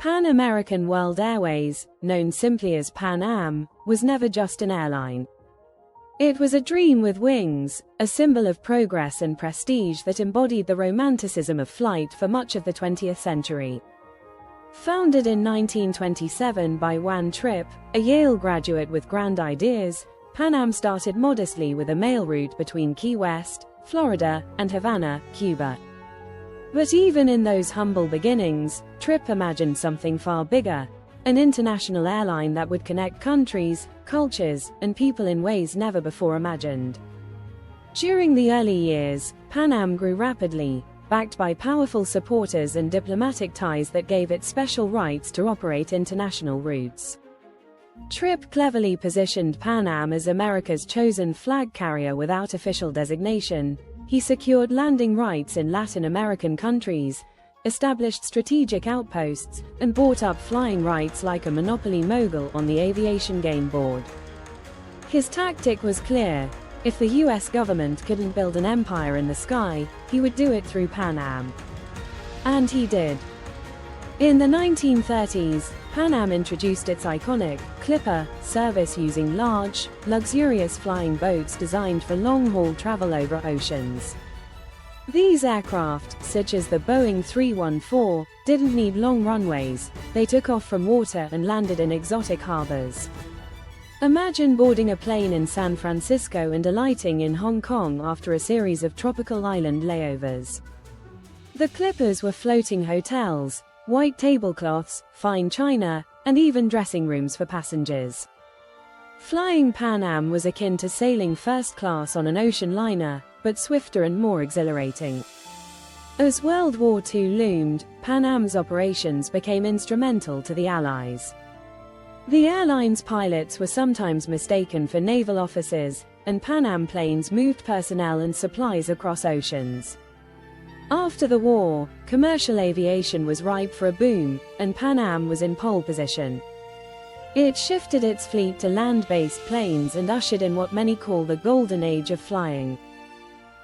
Pan American World Airways, known simply as Pan Am, was never just an airline. It was a dream with wings, a symbol of progress and prestige that embodied the romanticism of flight for much of the 20th century. Founded in 1927 by Juan Trippe, a Yale graduate with grand ideas, Pan Am started modestly with a mail route between Key West, Florida, and Havana, Cuba. But even in those humble beginnings, Trippe imagined something far bigger, an international airline that would connect countries, cultures, and people in ways never before imagined. During the early years, Pan Am grew rapidly, backed by powerful supporters and diplomatic ties that gave it special rights to operate international routes. Trippe cleverly positioned Pan Am as America's chosen flag carrier without official designation. He secured landing rights in Latin American countries, established strategic outposts, and bought up flying rights like a monopoly mogul on the aviation game board. His tactic was clear: if the US government couldn't build an empire in the sky, he would do it through Pan Am. And he did. In the 1930s, Pan Am introduced its iconic Clipper service using large, luxurious flying boats designed for long-haul travel over oceans. These aircraft, such as the Boeing 314, didn't need long runways. They took off from water and landed in exotic harbors. Imagine boarding a plane in San Francisco and alighting in Hong Kong after a series of tropical island layovers. The Clippers were floating hotels, white tablecloths, fine china, and even dressing rooms for passengers. Flying Pan Am was akin to sailing first class on an ocean liner, but swifter and more exhilarating. As World War II loomed, Pan Am's operations became instrumental to the Allies. The airline's pilots were sometimes mistaken for naval officers, and Pan Am planes moved personnel and supplies across oceans. After the war, commercial aviation was ripe for a boom, and Pan Am was in pole position. It shifted its fleet to land-based planes and ushered in what many call the golden age of flying.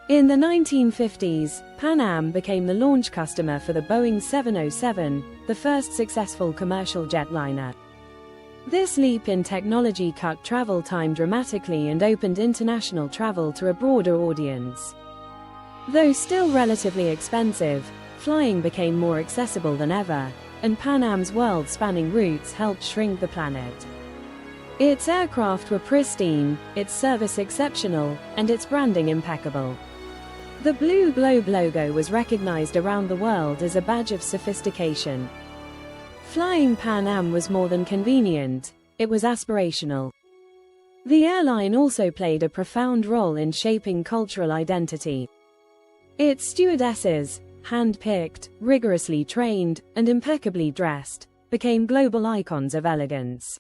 In the 1950s, Pan Am became the launch customer for the Boeing 707, the first successful commercial jetliner. This leap in technology cut travel time dramatically and opened international travel to a broader audience. Though still relatively expensive, flying became more accessible than ever, and Pan Am's world-spanning routes helped shrink the planet. Its aircraft were pristine, its service exceptional, and its branding impeccable. The blue globe logo was recognized around the world as a badge of sophistication. Flying Pan Am was more than convenient, it was aspirational. The airline also played a profound role in shaping cultural identity. Its stewardesses, hand-picked, rigorously trained, and impeccably dressed, became global icons of elegance.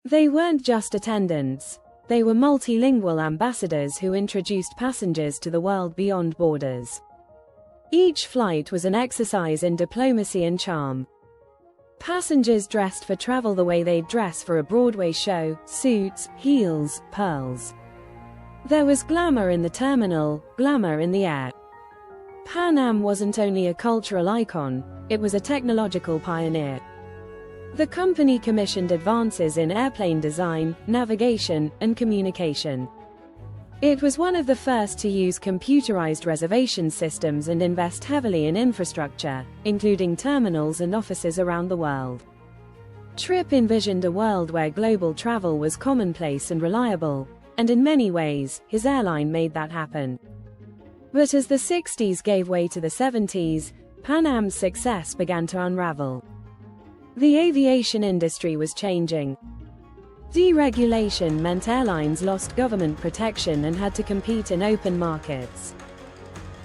They weren't just attendants, they were multilingual ambassadors who introduced passengers to the world beyond borders. Each flight was an exercise in diplomacy and charm. Passengers dressed for travel the way they'd dress for a Broadway show: suits, heels, pearls. There was glamour in the terminal, glamour in the air. Pan Am wasn't only a cultural icon, it was a technological pioneer. The company commissioned advances in airplane design, navigation, and communication. It was one of the first to use computerized reservation systems and invest heavily in infrastructure, including terminals and offices around the world. Trippe envisioned a world where global travel was commonplace and reliable, and in many ways, his airline made that happen. But as the 60s gave way to the 70s, Pan Am's success began to unravel. The aviation industry was changing. Deregulation meant airlines lost government protection and had to compete in open markets.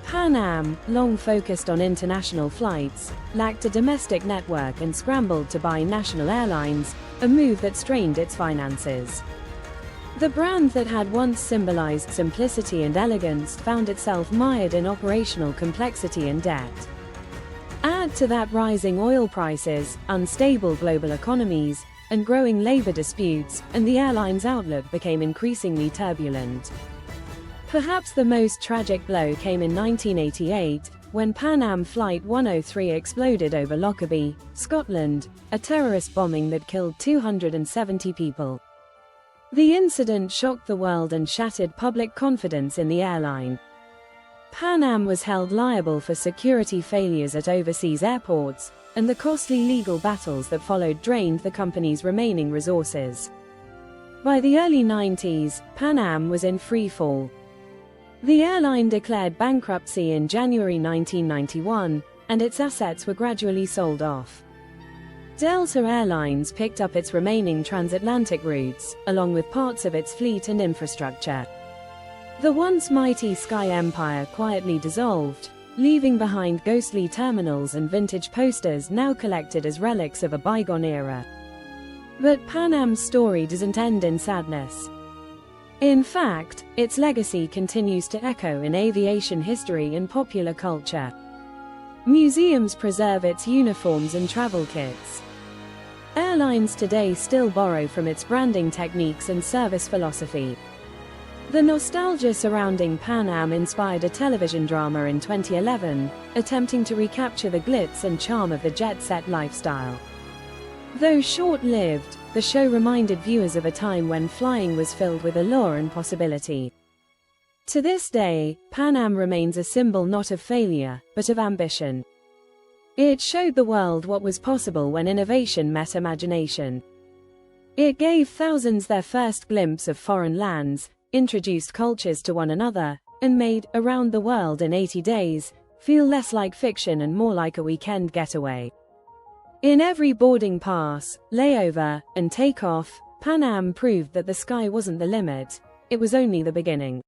Pan Am, long focused on international flights, lacked a domestic network and scrambled to buy national airlines, a move that strained its finances. The brand that had once symbolized simplicity and elegance found itself mired in operational complexity and debt. Add to that rising oil prices, unstable global economies, and growing labor disputes, and the airline's outlook became increasingly turbulent. Perhaps the most tragic blow came in 1988, when Pan Am Flight 103 exploded over Lockerbie, Scotland, a terrorist bombing that killed 270 people. The incident shocked the world and shattered public confidence in the airline. Pan Am was held liable for security failures at overseas airports, and the costly legal battles that followed drained the company's remaining resources. By the early 90s, Pan Am was in free fall. The airline declared bankruptcy in January 1991, and its assets were gradually sold off. Delta Airlines picked up its remaining transatlantic routes, along with parts of its fleet and infrastructure. The once mighty Sky Empire quietly dissolved, leaving behind ghostly terminals and vintage posters now collected as relics of a bygone era. But Pan Am's story doesn't end in sadness. In fact, its legacy continues to echo in aviation history and popular culture. Museums preserve its uniforms and travel kits. Airlines today still borrow from its branding techniques and service philosophy. The nostalgia surrounding Pan Am inspired a television drama in 2011, attempting to recapture the glitz and charm of the jet-set lifestyle. Though short-lived, the show reminded viewers of a time when flying was filled with allure and possibility. To this day, Pan Am remains a symbol not of failure, but of ambition. It showed the world what was possible when innovation met imagination. It gave thousands their first glimpse of foreign lands, introduced cultures to one another, and made Around the World in 80 Days feel less like fiction and more like a weekend getaway. In every boarding pass, layover, and takeoff, Pan Am proved that the sky wasn't the limit, it was only the beginning.